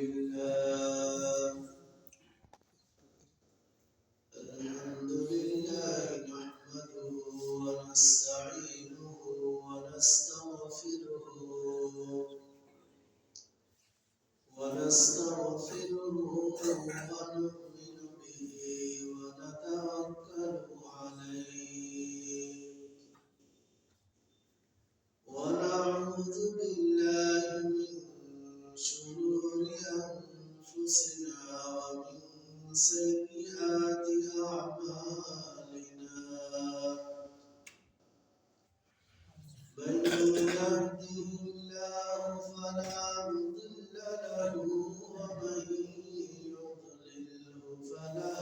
لله نحمده ونستعينه ونستغفره ونؤمن به ونتوكل عليه ونعوذ بالله من شرور أنفسنا ومن سيئات أعمالنا من يهده الله فلا مضل له ومن يضلله فلا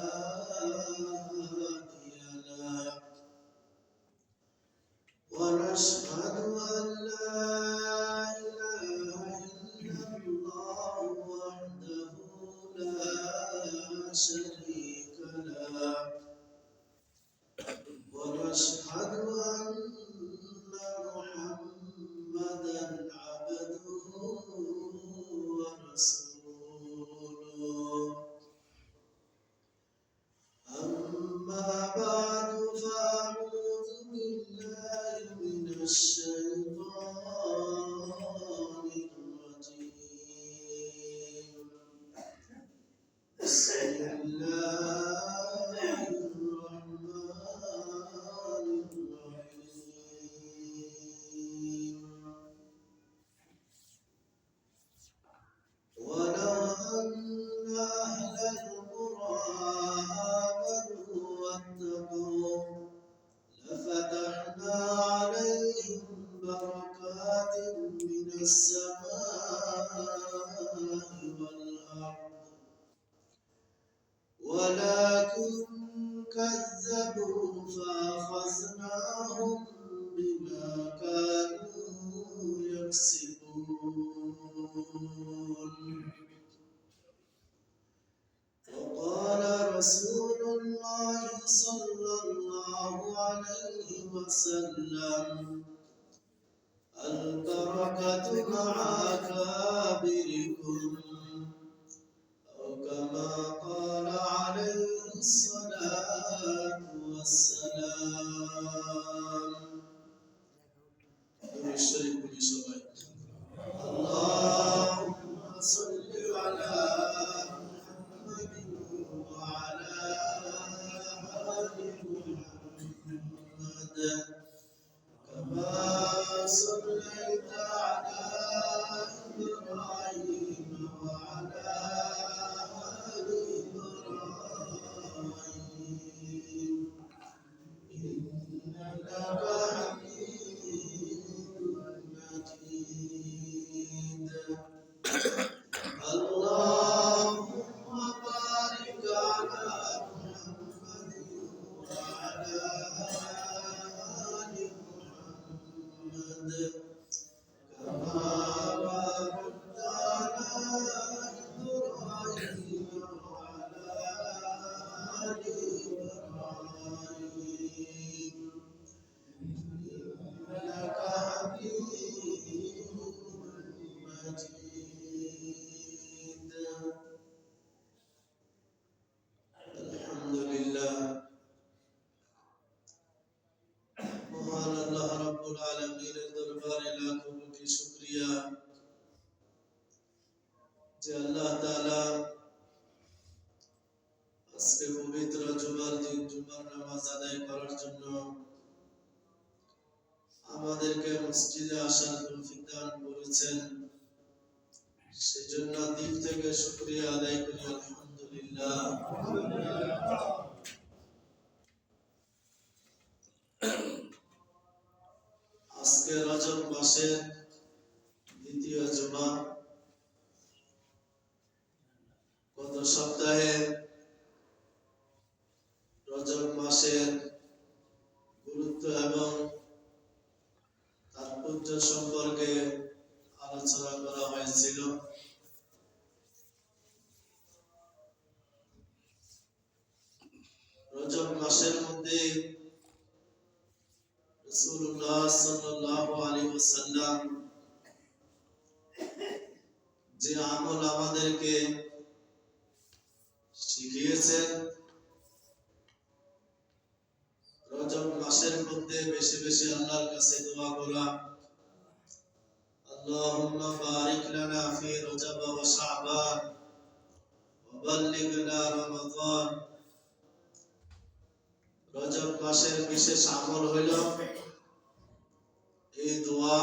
هادي له ونشهد أن لا إله إلا الله وحده لا شريك له ونشهد أن محمدا عبده ورسوله أما بعد فأعوذ بالله من الشيطان الرجيم بسم الله الرحمن الرحيم ولو أن أهل القرى آمنوا واتقوا لفتحنا عليهم بركات من السماء والأرض ولكن كذبوا فأخذناهم بما كانوا يكسبون وقال رسول الله صلى الله عليه وسلم البركة مع أكابركم أو كما قال عليه الصلاة والسلام اللهم صل على محمد وعلى آل محمد كما صليت على إبراهيم وعلى آل إبراهيم إنك حميد مجيد اللهم بارك على محمد وعلى آل محمد كما باركت على إبراهيم وعلى آل إبراهيم إنك حميد مجيد الحمد لله মহান আল্লাহ রাব্বুল আলামিনের দরবারে লাখো কোটি শুকরিয়া যে আল্লাহ তাআলা আজকে পবিত্র জুমার দিন জুমার নামাজ আদায় করার জন্য আমাদেরকে মসজিদে আসার তৌফিক দান করেছেন সেজন্য দিল থেকে শুকরিয়া আদায় করি আলহামদুলিল্লাহ আজকে রজব মাসের দ্বিতীয় জুমা গত সপ্তাহে রজব মাসের গুরুত্ব এবং তাৎপর্য সম্পর্কে আলোচনা করা হয়েছিল রজব মাসের মধ্যে রাসূলুল্লাহ সাল্লাল্লাহু আলাইহি ওয়াসাল্লাম যে আমল আমাদেরকে শিখিয়েছেন, রজব মাসের মধ্যে বেশি বেশি আল্লাহর কাছে দোয়া করা, আল্লাহুম্মা বারিক লানা ফি রজব ওয়া শাবান ওয়া বাল্লিগনা রমাদান। রজব মাসের বিশেষ আমল হইল এই দোয়া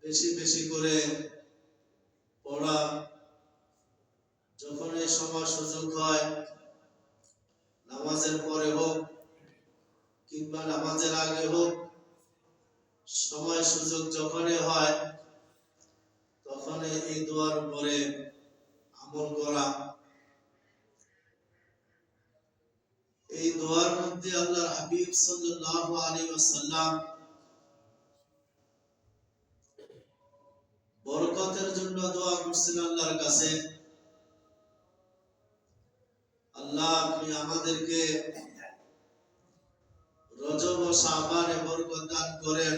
বেশি বেশি করে পড়া। যখন এই সময় সুযোগ হয়, নামাজের পরে হোক কিংবা নামাজের আগে হোক, সময় সুযোগ যখনই হয় তখন এই দোয়ার উপরে আমল করা। এই দোয়ার মধ্যে আল্লাহর হাবিব সাল্লাল্লাহু আলাইহি ওয়াসাল্লাম বরকতের জন্য দোয়া করছেন আল্লাহর কাছে, আল্লাহ আপনি আমাদেরকে রজব ও শাবানে বরকত দান করেন।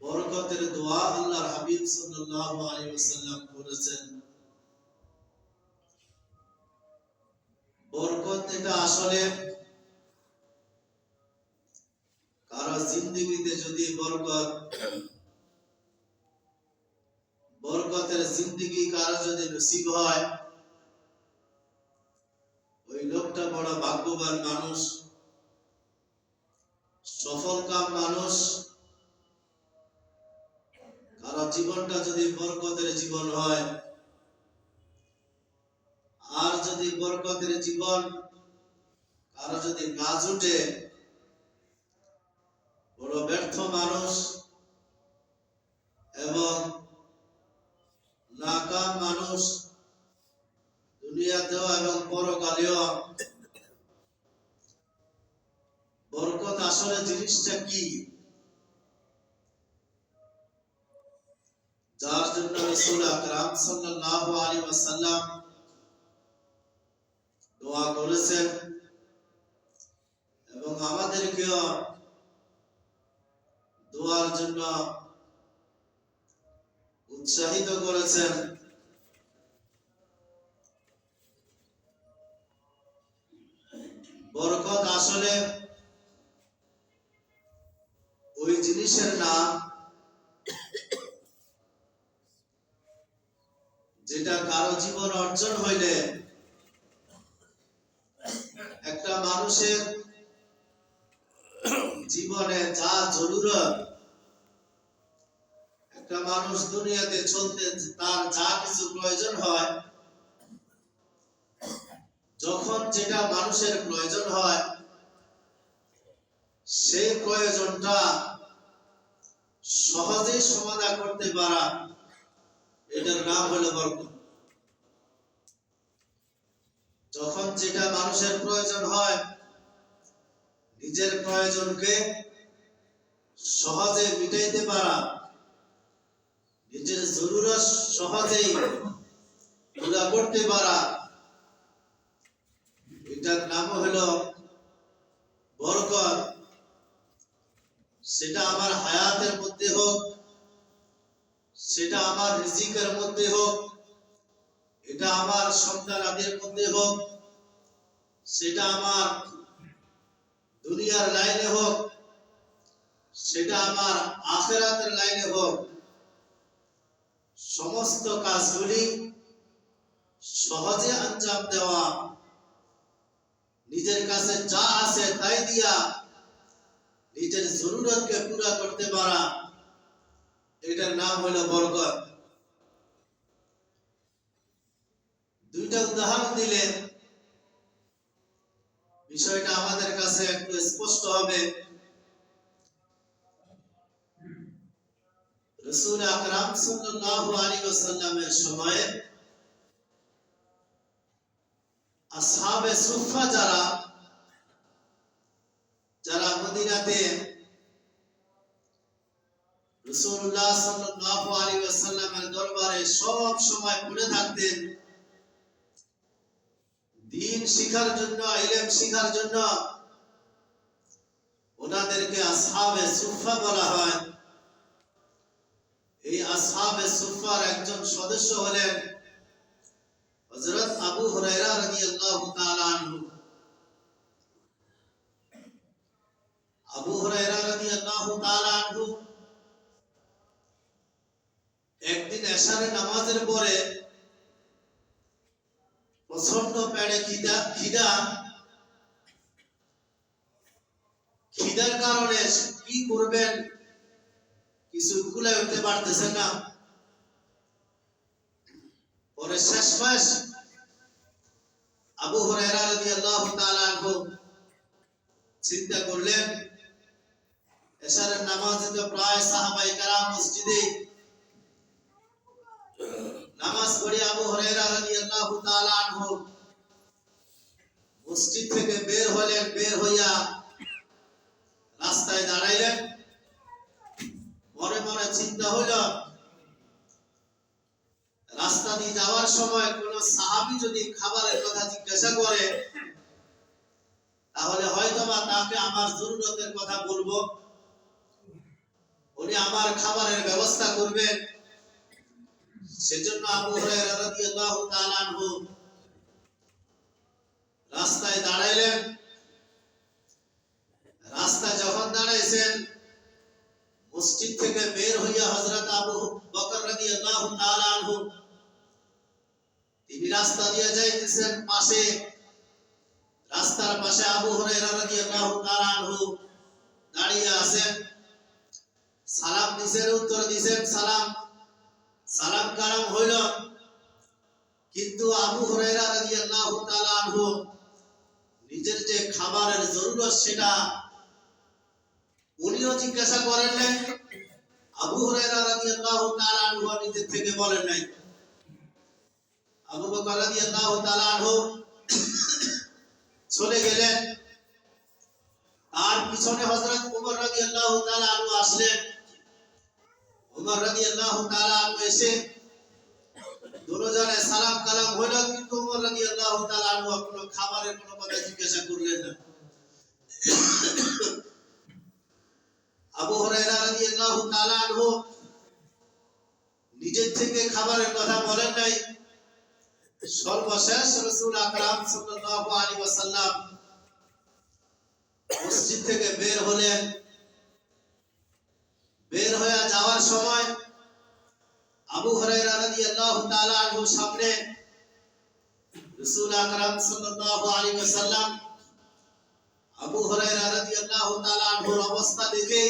বরকতের দোয়া আল্লাহর হাবিব সাল্লাল্লাহু আলাইহি ওয়াসাল্লাম করেছেন। বরকত এটা আসলে কারো জিন্দেগিতে যদি বরকতের জিন্দেগি কারো যদি নসিব হয়, ওই লোকটা বড় ভাগ্যবান মানুষ, সফলকাম মানুষ। কারো জীবনটা যদি বরকতের জীবন হয়, আর যদি বরকতের জীবন কারো যদি না জুটে, বড় ব্যর্থ মানুষ এবং নাকাম মানুষ, দুনিয়াতেও এবং পরকালেও। বরকত আসলে জিনিসটা কি, যার জন্য রাসূল আকরাম সাল্লাল্লাহু আলাইহি ওয়াসাল্লাম দোয়া করেছেন এবং আমাদেরকেও দোয়ার জন্য উৎসাহিত করেছেন। বরকত আসলে ওই জিনিসের নাম যেটা কারো জীবন অর্জন হইলে একটা মানুষের জীবনে যা জরুরত, একটা মানুষ দুনিয়াতে চলতে তার যা কিছু প্রয়োজন হয়, যখন যেটা মানুষের প্রয়োজন হয়, সেই প্রয়োজনটা সহজেই সমাধান করতে পারা, এটার নাম হলো বরকত। যখন যেটা মানুষের প্রয়োজন হয়, নিজের প্রয়োজনকে সহজে মিটাইতে পারা, নিজের জরুরত সহজেই পুরা করতে পারা, এটার নাম হলো বরকত। সেটা আমার হায়াতের মধ্যে হোক, সেটা আমার রিজিকের মধ্যে হোক, এটা আমার সন্তানাদের মধ্যে হোক, সেটা আমার দুনিয়ার লাইনে হোক, সেটা আমার আখিরাতের লাইনে হোক, সমস্ত কাজগুলি সহজে আঞ্জাম দেওয়া, নিজের কাছে যা আছে তাই দিয়া নিজের জরুরতকে পুরা করতে পারা, এটার নাম হলো বরকত। দুইটা উদাহরণ দিলে বিষয়টা আমাদের কাছে একটু স্পষ্ট হবে। রাসূল আকরাম সাল্লাল্লাহু আলাইহি ওয়াসাল্লামের সময়ে আসহাবে সুফা যারা মদিনাতে রাসূলুল্লাহ সাল্লাল্লাহু আলাইহি ওয়াসাল্লামের দরবারে সব সময় পড়ে থাকতেন, দ্বীন শিখার জন্য, ইলম শিখার জন্য, ওনাদেরকে আসহাবে সুফা বলা হয়। এই আসহাবে সুফার একজন সদস্য হলেন হযরত আবু হুরায়রা রাদিয়াল্লাহু তাআলা আনহু। আবু হুরায়রা রাদিয়াল্লাহু তাআলা আনহু একদিন এশারের নামাজের পরে প্রচন্ড পেটে খিদার কারণে কি করবেন কিছু কুলায় উঠতে পারতেছেন না। পরে শেষমেশ আবু হুরায়রা রাদিয়াল্লাহু তাআলা আনহু চিন্তা করলেন, এশারের নামাজে তো প্রায় সাহাবায়ে কেরাম মসজিদে নামাজ পড়ে আবু হুরায়রা রাদিয়াল্লাহু তাআলা আনহু মসজিদ থেকে বের হলেন। বের হইয়া রাস্তায় দাঁড়াইলেন। মনে মনে চিন্তা হইল, রাস্তা দিয়ে যাওয়ার সময় কোন সাহাবী যদি খাবারের কথা জিজ্ঞাসা করে তাহলে হয়তোবা তাকে আমার জরুরতের কথা বলবো, উনি আমার খাবারের ব্যবস্থা করবেন। সেজন্য আবু হুরায়রা রাদিয়াল্লাহু তাআলা আনহু রাস্তায় দাঁড়াইলেন। রাস্তায় যখন দাঁড়াইছেন, মসজিদ থেকে বের হইয়া হযরত আবু বকর রাদিয়াল্লাহু তাআলা আনহু তিনি রাস্তা দিয়ে যাইতেছেন। রাস্তার পাশে আবু হুরায়রা রাদিয়াল্লাহু তাআলা আনহু দাঁড়িয়ে আছেন। সালাম দিছেন, উত্তর দিছেন, সালাম কালাম হইল, কিন্তু আবু হুরায়রা রাদিয়াল্লাহু তাআলা আনহু নিজের যে খাবারের জরুরত সেটা উনিও জিজ্ঞাসা করেন নাই, আবু হুরায়রা রাদিয়াল্লাহু তাআলা আনহু নিজের থেকে বলেন নাই। আবু বকর রাদিয়াল্লাহু তাআলা আনহু চলে গেলেন। তার পিছনে হযরত ওমর রাদিয়াল্লাহু তাআলা আনহু আসলেন। ওমর রাদিয়াল্লাহু তাআলা আনহু এসে দুজনে সালাম কালাম হইল, কিন্তু ওমর রাদিয়াল্লাহু তাআলা আনহু কোনো খাবারের কোনো কথা জিজ্ঞাসা করলেন না। আবু হুরায়রা রাদিয়াল্লাহু তাআলা আনহু নিজের থেকে খাবারের কথা বলেন নাই। সর্বশেষ রাসূল আকরাম সাল্লাল্লাহু আলাইহি ওয়াসাল্লাম মসজিদ থেকে বের হলেন। বের হয়ে যাওয়ার সময় আবু হুরায়রা রাদিয়াল্লাহু তাআলা আনহুর সামনে রাসূল আকরাম সাল্লাল্লাহু আলাইহি ওয়াসাল্লাম আবু হুরায়রা রাদিয়াল্লাহু তাআলা আনহুর অবস্থা দেখে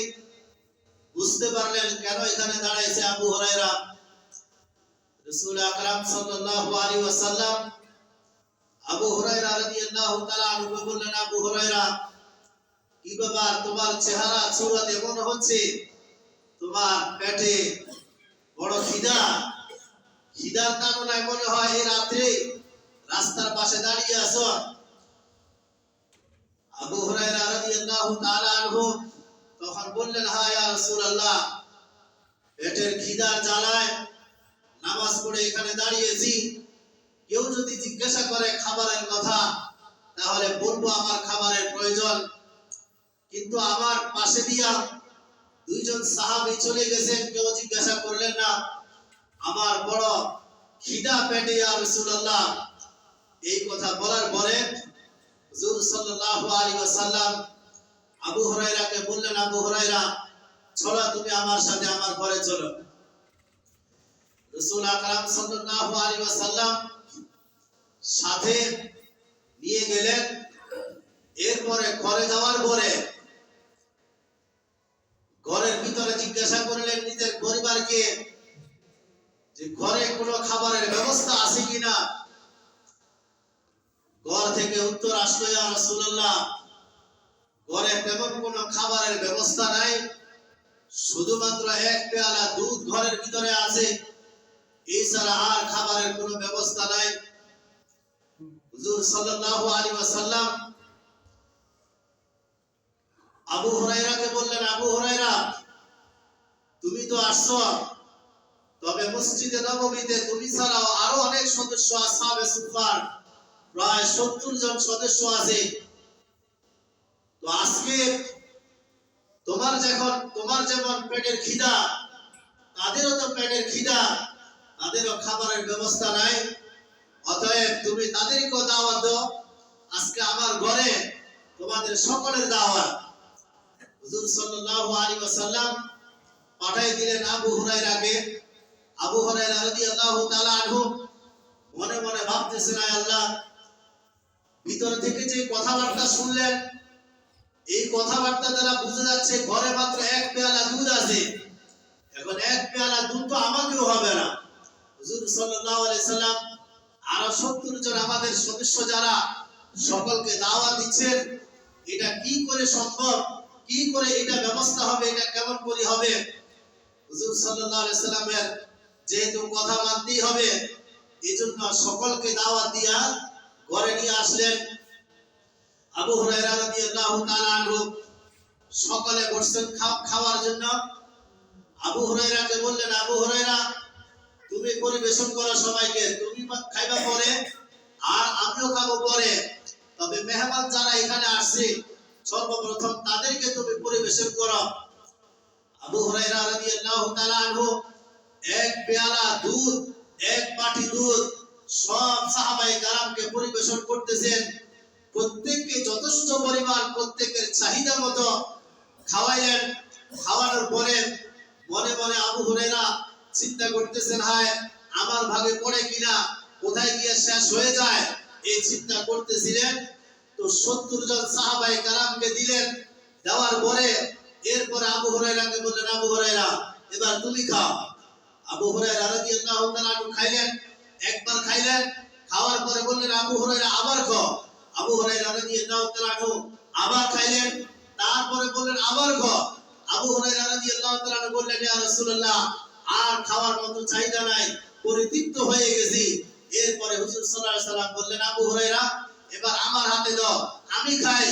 বুঝতে পারলেন কেন এখানে দাঁড়াইছে আবু হুরায়রা। রাসূল আকরাম সাল্লাল্লাহু আলাইহি ওয়াসাল্লাম আবু হুরায়রা রাদিয়াল্লাহু তাআলা আনহুকে বললেন, আবু হুরায়রা, কি ব্যাপার, তোমার চেহারা সুরত এমন হচ্ছে তোমার পেটে বড় খিদার কারণে মনে হয় এই রাতে রাস্তার পাশে দাঁড়িয়ে আছো। আবু হুরায়রা রাদিয়াল্লাহু তাআলা আনহু তখন বললেন, হ্যাঁ ইয়া রাসূলুল্লাহ, পেটের খিদার জ্বালায় নামাজ পড়ে এখানে দাঁড়িয়েছি। কেউ যদি জিজ্ঞাসা করে খাবারের কথা তাহলে বলবো আমার খাবারের প্রয়োজন, কিন্তু আমার পাশে দিয়া দুইজন সাহাবী চলে গেছেন, কেউ জিজ্ঞাসা করলেন না। আমার বড় খিদা পেটে ইয়া রাসূলুল্লাহ। এই কথা বলার পরে হুজুর সাল্লাল্লাহু আলাইহি ওয়াসাল্লাম আবু হুরায়রাকে বললেন, আবু হুরায়রা, চলো তুমি আমার সাথে আমার ঘরে চলো। রাসূল আকরাম সাল্লাল্লাহু আলাইহি ওয়াসাল্লাম সাথে নিয়ে গেলেন। এরপরে ঘরে যাওয়ার পরে ঘরের ভিতরে জিজ্ঞাসা করলেন নিজের পরিবারকে যে ঘরে কোনো খাবারের ব্যবস্থা আছে কিনা। ঘর থেকে উত্তর আসলো, ইয়া রাসূলুল্লাহ, ঘরে তেমন কোনো খাবারের ব্যবস্থা নাই, শুধুমাত্র এক পেয়ালা দুধ ঘরের ভিতরে আছে, এছাড়া আর খাবারের কোনো ব্যবস্থা নাই। হুজুর সাল্লাল্লাহু আলাইহি ওয়াসাল্লাম আবু হুরায়রাকে বললেন, আবু হুরায়রা, তুমি তো আসছো, তবে মসজিদে নববীতে তুমি ছাড়াও আরো অনেক সদস্য আসহাবে সুফার প্রায় 70 জন সদস্য আছে। তো আজকে তোমার যেমন পেটের খিদা, তাদেরও তো পেটের খিদা, তাদেরও খাবারের ব্যবস্থা নাই। অতএব তুমি তাদেরকেও দাওয়াত দাও। আজকে আমার ঘরে তোমাদের সকলের দাওয়াত। হুজুর সাল্লাল্লাহু আলাইহি ওয়াসাল্লাম পাঠাই দিলেন আবু হুরায়রাকে। আবু হুরায়রা রাদিয়াল্লাহু তাআলা আনহু মনে মনে ভাবতেছেন, আয় আল্লাহ, ভিতর থেকে যে কথাবার্তা শুনলেন, এই কথাবার্তা দ্বারা বোঝা যাচ্ছে ঘরে মাত্র এক পেয়ালা দুধ আছে। এখন এক পেয়ালা দুধ তো আমাকেও হবে না। হুজুর সাল্লাল্লাহু আলাইহি সাল্লাম আরো 70 জন আমাদের সদস্য যারা, সকলকে দাওয়াত দিচ্ছেন। এটা কি করে সম্ভব, কি করে এটা ব্যবস্থা হবে, এটা কেমন করে হবে? হুজুর সাল্লাল্লাহু আলাইহি সাল্লামের যেহেতু কথা মানতেই হবে, এজন্য সকলকে দাওয়াত দিয়া ঘরে নিয়ে আসলেন। আবু হুরায়রা রাদিয়াল্লাহু তাআলা আনহু সকলে বসছেন খাওয়ার জন্য। আবু হুরায়রাকে বললেন, আবু হুরায়রা, তুমি পরিবেশন করো সবাইকে, তুমি খাইবা পরে আর আমিও খাবো পরে। তবে মেহমান যারা এখানে আসছে সর্বপ্রথম তাদেরকে তুমি পরিবেশন করো। আবু হুরায়রা রাদিয়াল্লাহু তাআলা আনহু এক পেয়ালা দুধ, এক বাটি দুধ সব সাহাবায়ে কেরামকে পরিবেশন করতেছেন। প্রত্যেককে যথেষ্ট পরিমাণ প্রত্যেকের চাহিদা মতো খাওয়াইলেন। খাওয়ানোর পরে মনে মনে আবু হুরায়রা চিন্তা করতেছেন, হায় আমার ভাগে পড়ে কিনা, কোথায় গিয়ে শেষ হয়ে যায়, এই চিন্তা করতেছিলেন। তো 70 জন সাহাবায়ে কেরামকে দিলেন। দেওয়ার পরে এরপরে আবু হুরায়রাকে বললেন, আবু হুরায়রা, এবার তুমি খাও। আবু হুরায়রা রাদিয়াল্লাহু তাআলা খাইলেন। একবার খাইলেন, খাওয়ার পরে বললেন, আবু হুরায়রা আবার খাও। আবু হুরায়রা রাদিয়াল্লাহু তাআলা আবার খাইলেন। তারপরে বললেন, আবার খাও। আবু হুরায়রা রাদিয়াল্লাহু তাআলা বললেন, ইয়া রাসূলুল্লাহ, আর খাওয়ার মতো চাহিদা নাই, পরিতৃপ্ত হয়ে গেছি। এরপরে হুজুর সাল্লাল্লাহু আলাইহি সাল্লাম বললেন, আবু হুরায়রা, এবার আমার হাতে দাও, আমি খাই।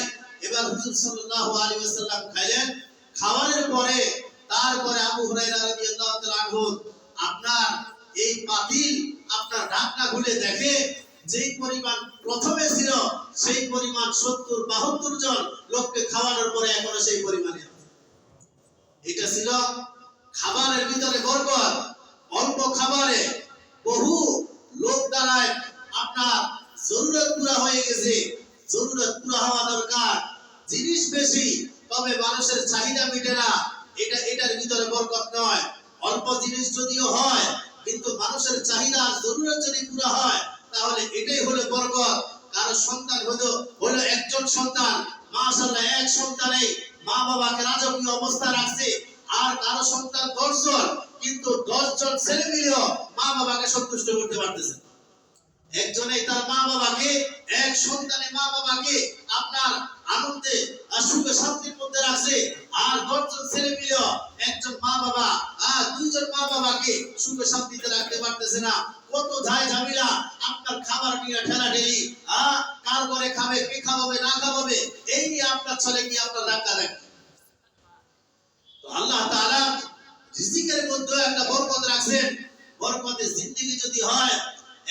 এবার হুজুর সাল্লাল্লাহু আলাইহি ওয়াসাল্লাম খাইলেন। খাওয়ানোর পরে তারপরে আবু হুরায়রা রাদিয়াল্লাহু তাআলা আপনার এই পাতিল, আপনার ঢাকনা খুলে দেখে যেই পরিমাণ প্রথমে ছিল সেই পরিমাণ 70-72 জন লোককে খাওয়ানোর পরে এখনো সেই পরিমাণে আছে। এটা ছিল খাবারের ভিতরে বরকত। অল্প খাবারে বহু লোক দ্বারায় আপনার জরুরত পুরা হয়ে গেছে। জরুরত পুরা হওয়া দরকার। জিনিস বেশি, তবে মানুষের চাহিদা মিটে না, এটার ভিতরে বরকত নয়। অল্প জিনিস যদিও হয়, কিন্তু মানুষের চাহিদা জরুরত যদি পুরা হয়, তাহলে এটাই হলো বরকত। কারো সন্তান হলো একজন সন্তান, মাশাআল্লাহ, এক সন্তানেই মা বাবাকে রাজকীয় অবস্থা রাখছে। আর কারো সন্তান 10 জন, কিন্তু 10 জন ছেলে মিলেও মা বাবাকে সন্তুষ্ট করতে পারতেছে। একজনেই তার মা বাবাকে, এক সন্তানে মা বাবাকে আপনার আনন্দে আর সুখে শান্তির মধ্যে রাখছে। আর 10 জন ছেলে মিলেও একজন মা বাবা আর 2 জন মা বাবাকে সুখে শান্তিতে রাখতে পারতেছে না। কত ঝাই ঝামেলা, আপনার খাবার নিয়ে ঠেলাঠেলি, কার ঘরে খাবে, কে খাওয়াবে না খাওয়াবে, এই নিয়ে আপনার ছেলে কি আপনার ধাক্কা দেয়। তো আল্লাহ তাআলা রিজিকের মধ্যে একটা বরকত রাখছেন। বরকতে জিন্দেগি যদি হয়,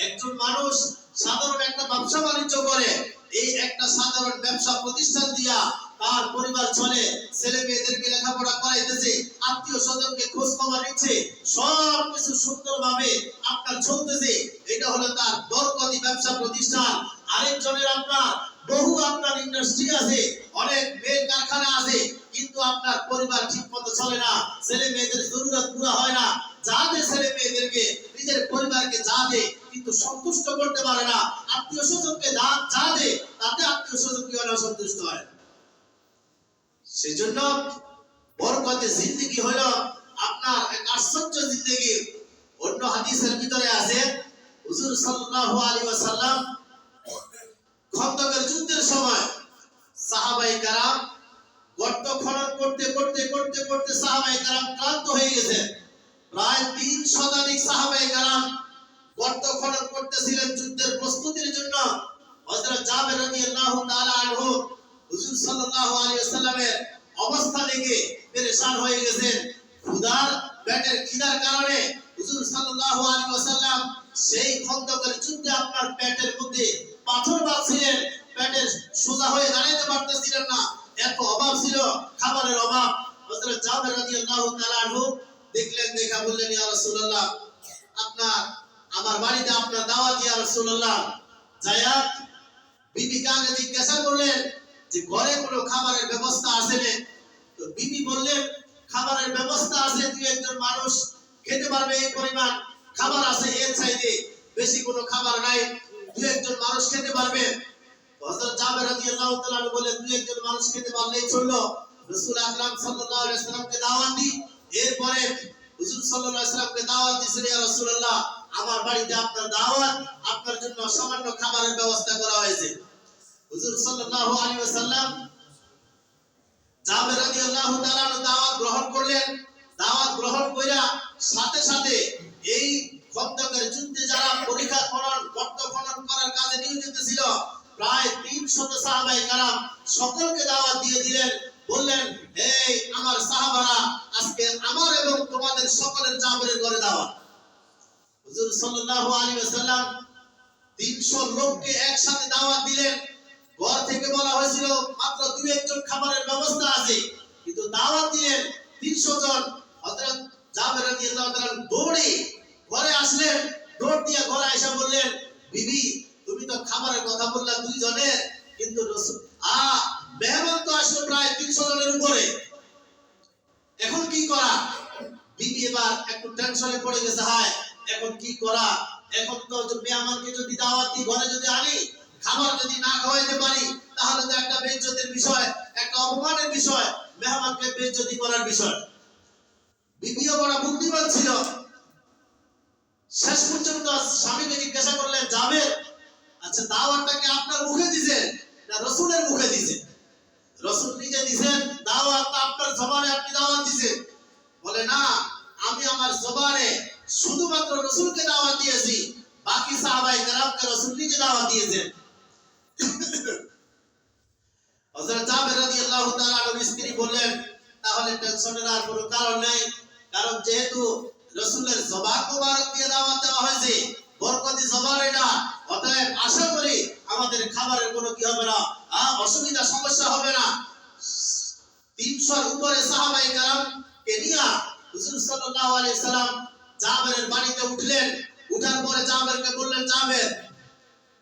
একজন মানুষ সাধারণ একটা ব্যবসা বাণিজ্য করে, এই একটা সাধারণ ব্যবসা প্রতিষ্ঠান দিয়া তার পরিবার চলে, ছেলে মেয়েদেরকে লেখাপড়া করাইতেছে, আত্মীয় স্বজনকে খোঁজ খবর নিচ্ছে, সব কিছু সুন্দরভাবে আপনার চলতেছে। এটা হলো তার বরকতি ব্যবসা প্রতিষ্ঠান। আরেকজনের আপনার বহু আপনার ইন্ডাস্ট্রি আছে, অনেক মেল কারখানা আছে, কিন্তু আপনার পরিবার ঠিক মতো চলে না, ছেলে মেয়েদের জরুরত পুরা হয় না। যাতে ছেলে মেয়েদেরকে, নিজের পরিবারকে যা দে, কিন্তু সন্তুষ্ট করতে পারে না। আত্মীয় স্বজনকে যা দে, তাতে আত্মীয় স্বজন কি হয়, সন্তুষ্ট হয়। সেজন্য বরকতে জিন্দেগি হলো আপনার এক আশ্চর্য জিন্দেগি। অন্য হাদিসের ভিতরে আছে, হুজুর সাল্লাল্লাহু আলাইহি ওয়াসাল্লাম খন্দকের যুদ্ধের সময় সাহাবায়ে কেরাম গর্ত খনন করতে করতে করতে করতে সাহাবায়ে কেরাম ক্লান্ত হয়ে গেছেন। প্রায় 3 শতাধিক সাহাবায়ে কেরাম গর্ত খনন করতেছিলেন যুদ্ধের প্রস্তুতির জন্য। হযরত জাবের রাদিয়াল্লাহু তাআলা আনহু হুজুর সাল্লাল্লাহু আলাইহি ওয়াসাল্লামের অবস্থা দেখে পেরেশান হয়ে গেছেন। পেটের খিদার কারণে হুজুর সাল্লাল্লাহু আলাইহি ওয়াসাল্লাম সেই খন্দকের যুদ্ধে আপনার পেটের মধ্যে পাথর বাঁধছিলেন, পেটের সোজা হয়ে দাঁড়াতে পারতেছিলেন না, এত অভাব ছিল, খাবারের অভাব। হযরত জাবের রাদিয়াল্লাহু তাআলা আনহু দেখলেন, দেখা বললেন, ইয়া রাসূলুল্লাহ, আপনার আমার বাড়িতে আপনার দাওয়াত ইয়া রাসূলুল্লাহ। যায়া বিবিকে আগে জিজ্ঞাসা করলেন যে ঘরে কোনো খাবারের ব্যবস্থা আছে না? তো বিবি বললেন, খাবারের ব্যবস্থা আছে, দুই একজন মানুষ খেতে পারবে এই পরিমাণ খাবার আছে, এর চাইতে বেশি কোনো খাবার নাই, দুই একজন মানুষ খেতে পারবে। হযরত জাবের রাদিয়াল্লাহু তাআলা বলেন, দুই একজন মানুষ খেতে পারলেই চললো। রাসূল আকরাম সাল্লাল্লাহু আলাইহি ওয়াসাল্লামকে দাওয়াত দি। এরপরে হুজুর সাল্লাল্লাহু আলাইহি ওয়াসাল্লামকে দাওয়াত দিয়েছেন, ইয়া রাসূলুল্লাহ, আমার বাড়িতে আপনার দাওয়াত, আপনার জন্য সামান্য খাবারের ব্যবস্থা করা হয়েছে। হুজুর সাল্লাল্লাহু আলাইহি ওয়াসাল্লাম জাবের রাদিয়াল্লাহু তাআলা দাওয়াত গ্রহণ করলেন। দাওয়াত গ্রহণ কইরা সাথে সাথে এই খন্দকের যুদ্ধে যারা পরীক্ষা খনন, গর্ত খনন করার কাজে নিয়োজিত ছিল, প্রায় 300 সাহাবায়ে কেরাম সকলকে দাওয়াত দিয়ে দিলেন। বললেন, এই আমার সাহাবারা, আজকে আমার এবং তোমাদের সকলের জাবেরের ঘরে দাওয়াত। হুজুর সাল্লাল্লাহু আলাইহি ওয়াসাল্লাম 300 লোককে একসাথে দাওয়াত দিলেন। ঘর থেকে বলা হয়েছিল মাত্র দুই একজন খাবারের ব্যবস্থা আছে, কিন্তু দাওয়াত দিলেন 300 জন। হযরত জাবের রাদিয়াল্লাহু তাআলা দৌড়ে ঘরে আসলেন, দৌড় দিয়ে ঘরে এসে বললেন, বিবি, তুমি তো খাবারের কথা বললা দুই জনের, কিন্তু রাসূল মেহমান তো আসলো প্রায় 300 জনের উপরে, এখন কি করা? বিবি এবার একটু টেনশনে পড়ে গেছে, হায় এখন কি করা? এখন তো মেহমানকে যদি দাওয়াত দিই, ঘরে যদি আনি, খাবার যদি না খাওয়াইতে পারি, তাহলে তো একটা বেইজ্জতের বিষয়, একটা অপমানের বিষয়, মেহমানকে বেইজ্জতি করার বিষয়। বিবিও বড় বুদ্ধিমান ছিল। শেষ পর্যন্ত স্বামীকে জিজ্ঞাসা করলেন, জাবের, আচ্ছা দাওয়াতটাকে আপনার মুখে দিয়েছেন না রাসূলের মুখে দিয়েছেন? রাসূল নিজে দিয়েছেন, দাওয়াত আপনার জবানে আপনি দাওয়াত দিয়েছেন? বলে, না, আমি আমার জবানে শুধুমাত্র রাসূলকে দাওয়াত দিয়েছি, বাকি সাহাবায়ে কেরামকে রাসূল নিজে দাওয়াত দিয়েছেন। হযরত জাবের রাদিয়াল্লাহু তাআলা আনহুর স্ত্রী বললেন, তাহলে টেনশনের আর কোনো কারণ নাই, কারণ যেহেতু রাসূলের জবান মোবারক দিয়ে দাওয়াত দেওয়া হয়েছে, বরকতি জবান এটা, অতএব আশা করি আমাদের খাবারের কোনো কি হবে না, অসুবিধা সমস্যা হবে না। 300 এর উপরে সাহাবায়ে কেরামকে নিয়ে হুজুর সাল্লাল্লাহু আলাইহি সাল্লাম জাবেরের বাড়িতে উঠলেন। উঠার পরে জাবেরকে বললেন, জাবের,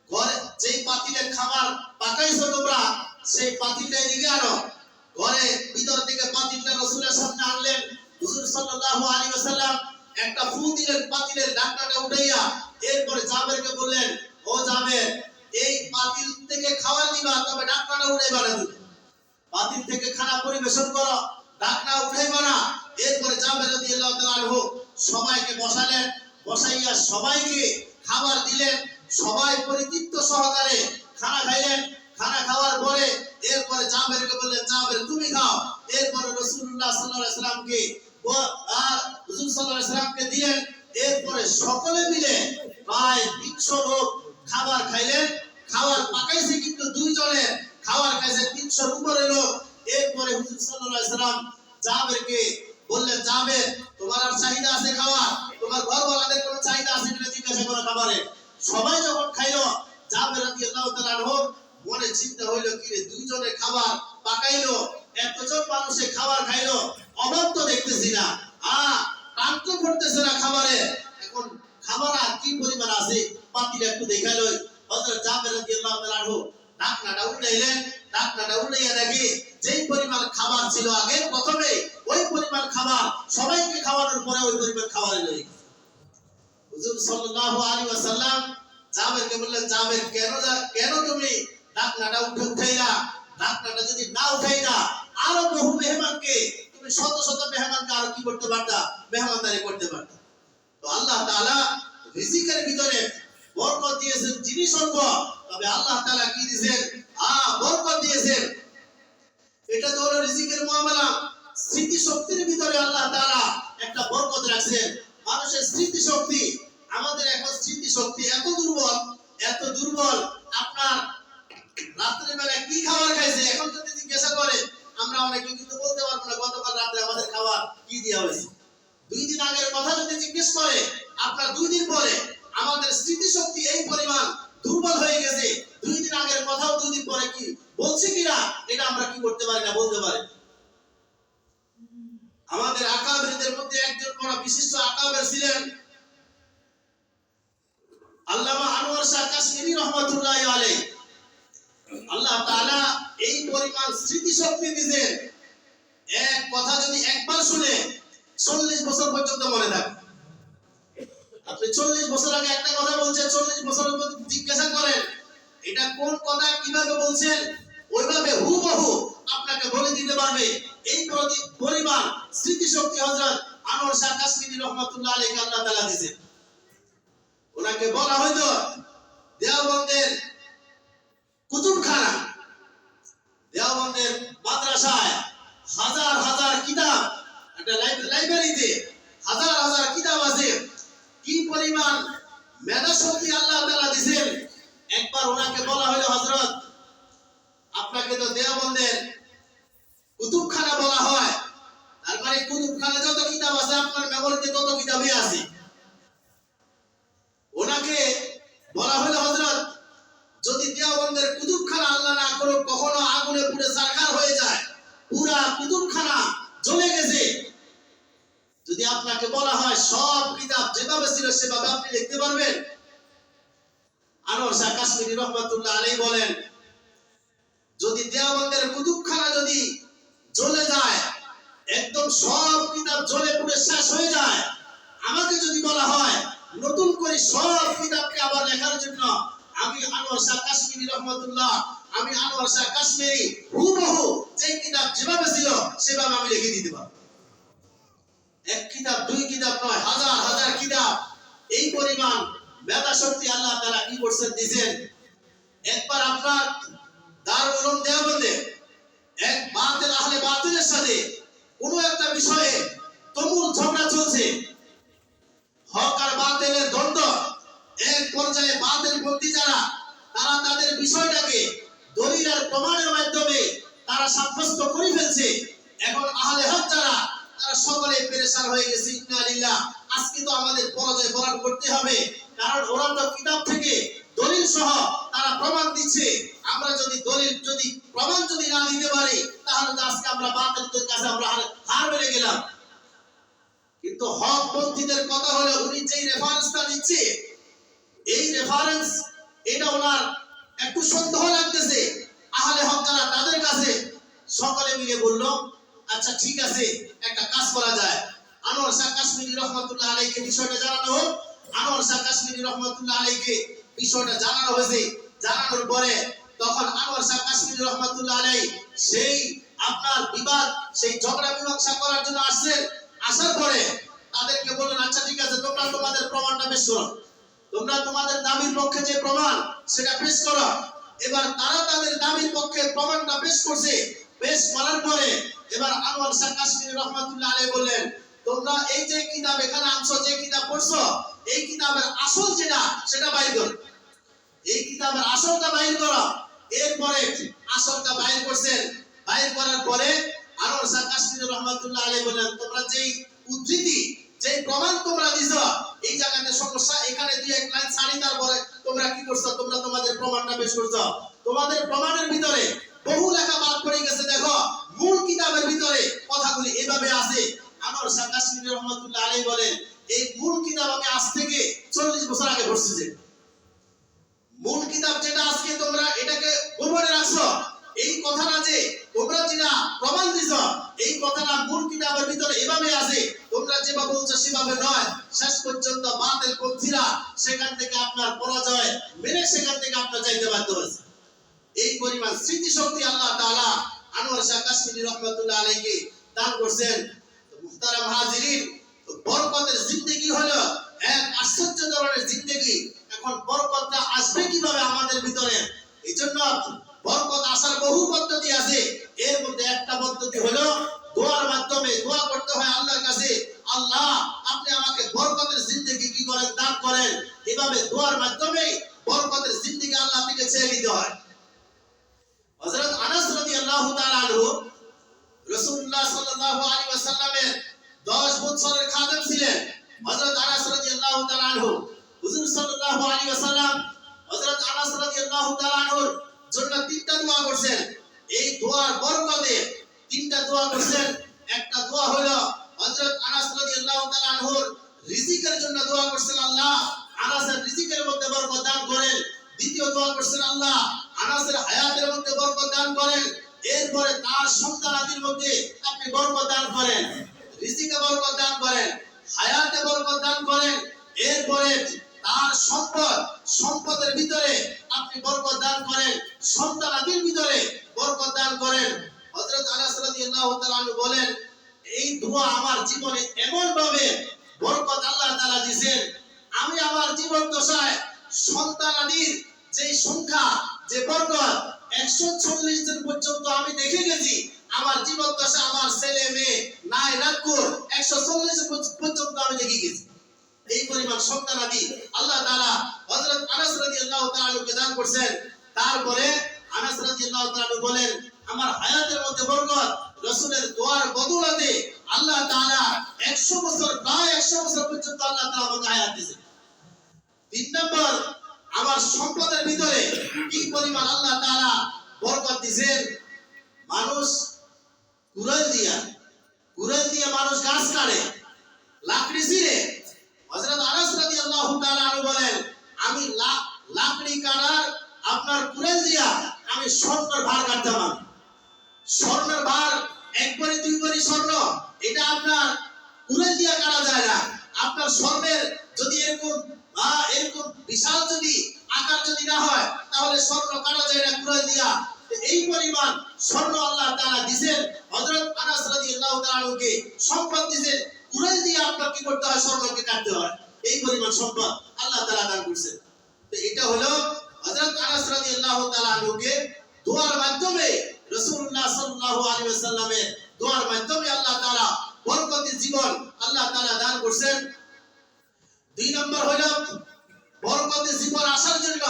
ঘরে যেই পাতিলে খাবার পাকাইছো তোমরা, সেই পাতিলটা এদিকে আনো। ঘরে ভিতর থেকে পাতিলটা রাসূলের সামনে আনলেন। হুজুর সাল্লাল্লাহু আলাইহি ওয়াসাল্লাম একটা ফু দিলেন পাতিলের ঢাকনাটা উঠাইয়া। এরপরে জাবেরকে বললেন, ও জাবের, এই পাতিল থেকে খাবার দিবা, তবে ঢাকনাটা উঠাইবা না। তুমি পাতিল থেকে খানা পরিবেশন করো, ঢাকনা উঠাইবা না। এরপরে জাবের রাদিয়াল্লাহু তাআলা আনহু সবাইকে বসালেন, বসাইয়া সবাইকে খাবার দিলেন। সবাই পরিতৃপ্ত সহকারে খানা খাইলেন। খানা খাওয়ার পরে এরপরে জাবেরকে বললেন, জাবের তুমি খাও। এরপরে রাসূলুল্লাহ সাল্লাল্লাহু আলাইহি ওয়াসাল্লামকে হুজুর সাল্লাল্লাহু আলাইহি ওয়াসাল্লামকে দিলেন। এরপরে সকলে মিলে প্রায় 300 লোক খাবার খাইলেন। খাবার পাকাইছে কিন্তু দুই জনের, খাবার খাইছে 300 এর উপরে লোক। এরপরে হুজুর সাল্লাল্লাহু আলাইহি ওয়াসাল্লাম জাবেরকে বললেন, জাবের, তোমার আর চাহিদা আছে খাওয়া? তোমার ঘরওয়ালাদের কোনো চাহিদা আছে কিনা জিজ্ঞাসা করো খাবারে। সবাই যখন খাইলো, জাবের রাদিয়াল্লাহু তাআলা আনহুর মনে চিন্তা হইলো, কি রে, দুইজনে খাবার পাকাইলো, এতজন মানুষে খাবার খাইলো, অভাব তো দেখতেছি না, ক্লান্ত করতেছে না খাবারে, এখন খাবার আর কি পরিমাণ আছে পাতিলে একটু দেখাইলো। হযরত জাবের রাদিয়াল্লাহু তাআলা আনহু ঢাকনাটা উঠাইলেন। ঢাকনাটা উঠাইয়া দেখি যেই পরিমাণ খাবার ছিল আগে প্রথমে, ওই পরিমাণ খাবার সবাইকে খাওয়ানোর পরে ওই পরিমাণ খাবার এলো। হুজুর সাল্লাল্লাহু আলাইহি ওয়াসাল্লাম জাবেরকে বললেন, জাবের, কেন তুমি ঢাকনাটা উঠাইলা? ঢাকনাটা যদি না উঠাইলা, আরো বহু মেহমানকে, তুমি শত শত মেহমানকে আরো কি করতে পারতা? মেহমানদারি করতে পারতা। তো আল্লাহ তাআলা রিজিকের ভিতরে বরকত দিয়েছেন জিনিস অল্প, তবে আল্লাহ তাআলা কি দিয়েছেন? বরকত দিয়েছেন। এটা তো হলো রিজিকের মুআমালা। স্মৃতি শক্তির ভিতরে আল্লাহ তাআলা একটা বরকত রাখছেন। মানুষের স্মৃতি শক্তি, আমাদের এখন স্মৃতি শক্তি এত দুর্বল। আপনার রাত্রে বেলা কি খাবার খাইছে এখন যদি জিজ্ঞাসা করে, আমরা অনেকে কিন্তু বলতে পারবো না গতকাল রাতে আমাদের খাবার কি দেওয়া হয়েছে। 2 দিন আগের কথা যদি জিজ্ঞেস করে, আপনার 2 দিন পরে আমাদের স্মৃতি শক্তি এই পরিমাণ দুর্বল হয়ে গেছে, 2 দিন আগের কথাও 2 দিন পরে কি বলছে কিনা এটা আমরা কি করতে পারি না, বলতে পারি। আমাদের আকাবিরদের মধ্যে একজন বড় বিশিষ্ট আকাবির ছিলেন আল্লামা আনোয়ার শাহ কাশমিরি রহমাতুল্লাহি আলাইহি। আল্লাহ তাআলা এই পরিমাণ স্মৃতি শক্তি দিয়েছেন, এক কথা যদি একবার শুনে 40 বছর পর্যন্ত মনে থাকে। আপনি 40 বছর আগে একটা কথা বলছেন, 40 বছরের পর জিজ্ঞাসা করেন এটা কোন কথা কিভাবে বলছেন, ওইভাবে হুবহু আপনাকে বলে দিতে পারবে। এই পরিমাণ স্মৃতি শক্তি হযরত আনোয়ার শাহ কাশমিরি রহমাতুল্লাহি আলাইহি আল্লাহ তাআলা দিয়েছেন। ওনাকে বলা হয়তো দেওবন্দের কুতুবখানা, দেওবন্দের মাদ্রাসায় হাজার হাজার কিতাব, একটা লাইব্রেরিতে হাজার হাজার কিতাব আছে। কি পরিমাণ মেধা শক্তি আল্লাহ তাআলা দিয়েছেন। একবার ওনাকে বলা হলো হযরত আপনাকে তো দেওবন্দের কুতুবখানা বলা হয়, তার মানে কুতুবখানা যত কিতাব আছে আপনার মেমোরিতে তত কিতাবই আছে। ওনাকে বলা হলো হযরত যদি দেওবন্দের কুতুবখানা আল্লাহ না করে কখনো আগুনে পুড়ে ছারখার হয়ে যায়, পুরা কুতুবখানা জ্বলে গেছে, যদি আপনাকে বলা হয় সব কিতাব যেভাবে ছিল সেভাবে আপনি লিখতে পারবেন? আনোয়ার শাহ কাশমিরি রহমাতুল্লাহ আলাইহি বলেন যদি দেওবন্দের কুতুবখানা যদি জ্বলে যায়, একদম সব কিতাব জ্বলে পুড়ে শেষ হয়ে যায়, আমাকে যদি বলা হয় নতুন করে সব কিতাবকে আবার লেখার জন্য, আমি আনোয়ার শাহ কাশমিরি রহমাতুল্লাহ, আমি আনোয়ার শাহ কাশমিরি হুবহু যে কিতাব যেভাবে ছিল সেভাবে আমি লিখে দিতে পারবো। এক কিতাব দুই কিতাব নয়, হাজার হাজার কিতাব। এই পরিমাণ মেধা শক্তি আল্লাহ তাআলা কি করছেন দিয়েছেন। একবার আপনার দারুল উলুম দেওবন্দে এক বাতিল আহলে বাতিলের সাথে কোনো একটা বিষয়ে তুমুল ঝগড়া চলছে, হক আর বাতিলের দ্বন্দ্ব। এক পর্যায়ে বাতিলপন্থী যারা তারা তাদের বিষয়টাকে দলিল আর প্রমাণের মাধ্যমে তারা সাব্যস্ত করে ফেলছে। এখন আহলে হক যারা তারা সকলে পেরেশান হয়ে গেছে, ইন্না লিল্লাহ, আজকে তো আমাদের পরাজয় বরণ করতে হবে, কারণ ওরা তো কিতাব থেকে দলিল সহ তারা প্রমাণ দিচ্ছে। আমরা যদি দলিল যদি প্রমাণ যদি না দিতে পারি তাহলে তো আজকে আমরা বাতিলদের কাছে আমরা হার মেনে গেলাম। কিন্তু হক পন্থীদের কথা হলো উনি যেই রেফারেন্সটা দিচ্ছে, এই রেফারেন্স এটা ওনার একটু সন্দেহ লাগতেছে। আহলে হক যারা তাদের কাছে সকলে মিলে বলল আচ্ছা ঠিক আছে, একটা কাজ করা যায়, আনোয়ার শাহ কাশমিরি রহমাতুল্লাহ আলাইহিকে বিষয়টা জানানো হোক। আনোয়ার শাহ কাশমিরি রহমাতুল্লাহ আলাইহিকে বিষয়টা জানানো হয়েছে। জানানোর পরে তখন আনোয়ার শাহ কাশমিরি রহমাতুল্লাহ আলাইহি সেই আপনার বিবাদ, সেই ঝগড়া মীমাংসা করার জন্য আসছেন। আসার পরে তাদেরকে বললেন আচ্ছা ঠিক আছে, তোমরা তোমাদের প্রমাণটা পেশ করো, তোমরা তোমাদের দাবির পক্ষে যে প্রমাণ সেটা পেশ করো। এবার তারা তাদের দাবির পক্ষে প্রমাণটা পেশ করছে। পেশ করার পরে এবার আনোয়ার শাহ কাশমিরি রহমাতুল্লাহ আলাইহি বললেন তোমরা এই যে কিতাব এখানে আনছো, যে কিতাব পড়ছো, এই কিতাবের আসল যেটা সেটা বাইর করো, এই কিতাবের আসলটা বাইর করো। এরপরে আসলটা বাইর করছেন। বাইর করার পরে আনোয়ার শাহ কাশমিরি রহমাতুল্লাহ আলাইহি বললেন তোমরা যেই উদ্ধৃতি যেই প্রমাণ তোমরা দিছো এই জায়গাতে সমস্যা, এখানে দুই এক লাইন ছাড়ি, তারপরে তোমরা কি করছো, তোমরা তোমাদের প্রমাণটা পেশ করছো। তোমাদের প্রমাণের ভিতরে বহু লেখা বাদ পড়ে গেছে, দেখো মূল কিতাবের ভিতরে কথাগুলি এভাবে আছে। আনোয়ার শাহ কাশমিরি রহমাতুল্লাহ আলাইহি বলেন এই মূল কিতাব আমি আজ থেকে 40 বছর আগে পড়ছি, যে মূল কিতাব যেটা আজকে তোমরা এটাকে গোপনে রাখছো, এই কথাটা যে তোমরা যেটা প্রমাণ দিছো এই কথাটা মূল কিতাবের ভিতরে এভাবে আছে, তোমরা যেভাবে বলছো সেভাবে নয়। শেষ পর্যন্ত বাতিল পন্থীরা সেখান থেকে আপনার পরাজয় মেনে সেখান থেকে আপনার যাইতে বাধ্য হয়েছে। এই পরিমাণ স্মৃতি শক্তি আল্লাহ তাআলা আনোয়ার শাহ কাশমিরি রহমাতুল্লাহ আলাইহিকে দান করছেন। তো মুহতারাম হাজিরিন, বরকতের জিন্দেগি হলো এক আশ্চর্য ধরনের জিন্দেগি। এখন বরকতটা আসবে কিভাবে আমাদের ভিতরে? এই জন্য বরকত আসার বহু পদ্ধতি আছে। এর মধ্যে একটা পদ্ধতি হলো দোয়ার মাধ্যমে দোয়া করতে হয় আল্লাহর কাছে, আল্লাহ আপনি আমাকে বরকতের জিন্দেগি কি করেন, দান করেন। এভাবে দোয়ার মাধ্যমে বরকতের জিন্দেগি আল্লাহ থেকে চেয়ে নিতে হয়। হযরত আনাস রাদিয়াল্লাহু তাআলা আনহু রাসূলুল্লাহ সাল্লাল্লাহু আলাইহি ওয়াসাল্লামের 10 বছরের খাদেম ছিলেন। হযরত আনাস রাদিয়াল্লাহু তাআলা আনহু হুজুর সাল্লাল্লাহু আলাইহি ওয়াসাল্লাম হযরত আনাস রাদিয়াল্লাহু তাআলা আনহুর জন্য তিনটা দোয়া করছেন। এই দোয়ার বরকতে তিনটা দোয়া করছেন। একটা দোয়া হলো হযরত আনাস রাদিয়াল্লাহু তাআলা আনহুর রিজিকের জন্য দোয়া করছেন, আল্লাহ আনাসের রিজিকের মধ্যে বরকত দান করেন। দ্বিতীয় দোয়া করছেন, আল্লাহ আনাসের হায়াতের মধ্যে বরকত দান করেন। এরপরে তার সন্তানাদির মধ্যে আপনি বরকত দান করেন, রিজিকে বরকত দান করেন, হায়াতে বরকত দান করেন। এরপরে তার সম্পদের ভিতরে আপনি বরকত দান করেন, সন্তানাদির ভিতরে বরকত দান করেন। হযরত আনাস রাদিয়াল্লাহু তাআলা আনহু বলেন, এই দোয়া আমার জীবনে এমন ভাবে বরকত আল্লাহ তাআলা দিবেন, আমি আমার জীবন দশায় সন্তানাদির যে সংখ্যা, যে বরকত 140 জন পর্যন্ত আমি দেখে গেছি। আমার জীবন দশা আমার ছেলে মেয়ে নাই রাখুর 140 জন পর্যন্ত আমি দেখে গেছি। এই পরিমাণ সন্তানাদি আল্লাহ তাআলা হযরত আনাস রাদিয়াল্লাহু তাআলা কে দান করেছেন। তারপরে আনাস রাদিয়াল্লাহু তাআলা বলেন, আমার হায়াতের মধ্যে বরকত রাসূলের দোয়ার বদৌলতে আল্লাহ তাআলা 100 বছর, প্রায় 100 বছর পর্যন্ত আল্লাহ তাআলা আমাকে হায়াত দিয়েছেন। 3 নম্বর, আমার সম্পদের ভিতরে কি পরিমাণ আল্লাহ তাআলা বরকত দিয়েছেন। মানুষ কুড়াল দিয়ে মানুষ গাছ কাটে, লাকড়ি ছিঁড়ে। হযরত আনাস রাদিয়াল্লাহু তাআলা আনহু বলেন, আমি লাকড়ি কাটার আপনার কুড়াল দিয়া আমি স্বর্ণের ভার কাটতাম। স্বর্ণের ভার 1 ভরি 2 ভরি স্বর্ণ, এটা আপনার কুড়াল দিয়া কাটা যায় না। আপনার স্বর্ণের যদি এরকম বিশাল যদি আকার যদি না হয়, তাহলে স্বর্ণ কাটা যায় না কুড়াল দিয়া। এই পরিমাণ স্বর্ণ আল্লাহ তাআলা দিবেন। হযরত আনাস রাদিয়াল্লাহু তাআলা আনহুকে সম্পদ দিবেন, কুড়াল দিয়ে আপনার কি করতে হয়, স্বর্ণকে কাটতে হয়। এই পরিমাণ সম্পদ আল্লাহ তাআলা দান করেছেন। তো এটা হলো হযরত আনাস রাদিয়াল্লাহু তাআলা আনহুকে দোয়ার মাধ্যমে, রাসূলুল্লাহ সাল্লাল্লাহু আলাইহি ওয়াসাল্লামের দোয়ার মাধ্যমে আল্লাহ তাআলা বরকতি জীবন আল্লাহ তাআলা দান করেছেন। 2 নম্বর হলো বরকতি জীবন আসার জন্য,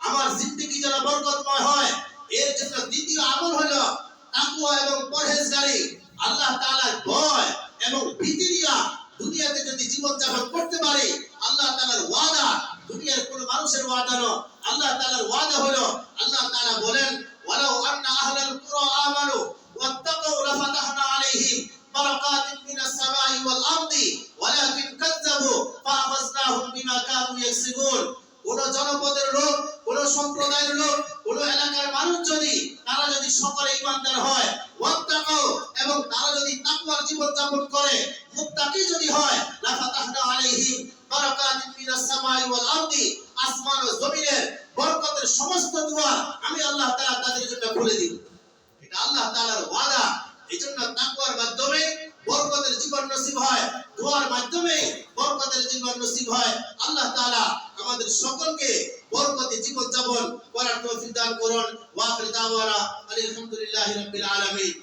আমার জিন্দেগি যেন বরকতময় হয়, এর জন্য দ্বিতীয় আমল হলো তাকওয়া এবং পরহেজগারি। আল্লাহ তাআলার ভয় এবং ভীতি নিয়ে দুনিয়াতে যদি জীবন যাপন করতে পারি, আল্লাহ তাআলার ওয়াদা দুনিয়ার কোন মানুষের ওয়াদা নয়। আল্লাহ তাআলার ওয়াদা হলো, আল্লাহ তাআলা বলেন, ওয়ালাউ আন্না আহলাল কুরা আমানু ওয়াত্তাকাউ লাফাতাহনা আলাইহিম বারাকাতিন মিনাস সামাই ওয়াল আরদি ওয়ালাকিন কাযযাবু ফাআখাযনাহুম বিমা কানু ইয়াকসিবুন। কোন জনপদের লোক, কোন সম্প্রদায়ের লোক, কোন এলাকার মানুষ যদি তারা যদি সকলে ঈমানদার হয়, ওয়াত্তাকাউ এবং তারা যদি তাকওয়ার জীবন যাপন করে, মুত্তাকি যদি হয়, লাফাতাহনা আলাইহিম বারাকাতিন মিনাস সামাই ওয়াল আরদি, আসমান ও জমিনের বরকতের সমস্ত দুয়ার আমি আল্লাহ তাআলা তাদের জন্য খুলে দিব। এটা আল্লাহ তাআলার ওয়াদা। এইজন্য তাকওয়ার মাধ্যমে বরকতের জীবন নসিব হয়, দোয়ার মাধ্যমে বরকতের জীবন নসিব হয়। আল্লাহ তাআলা আমাদের সকলকে বরকতি জীবন যাপন করার তৌফিক দান করুন। ওয়া আখির দাওয়ানা আলহামদুলিল্লাহি রাব্বিল আলামিন।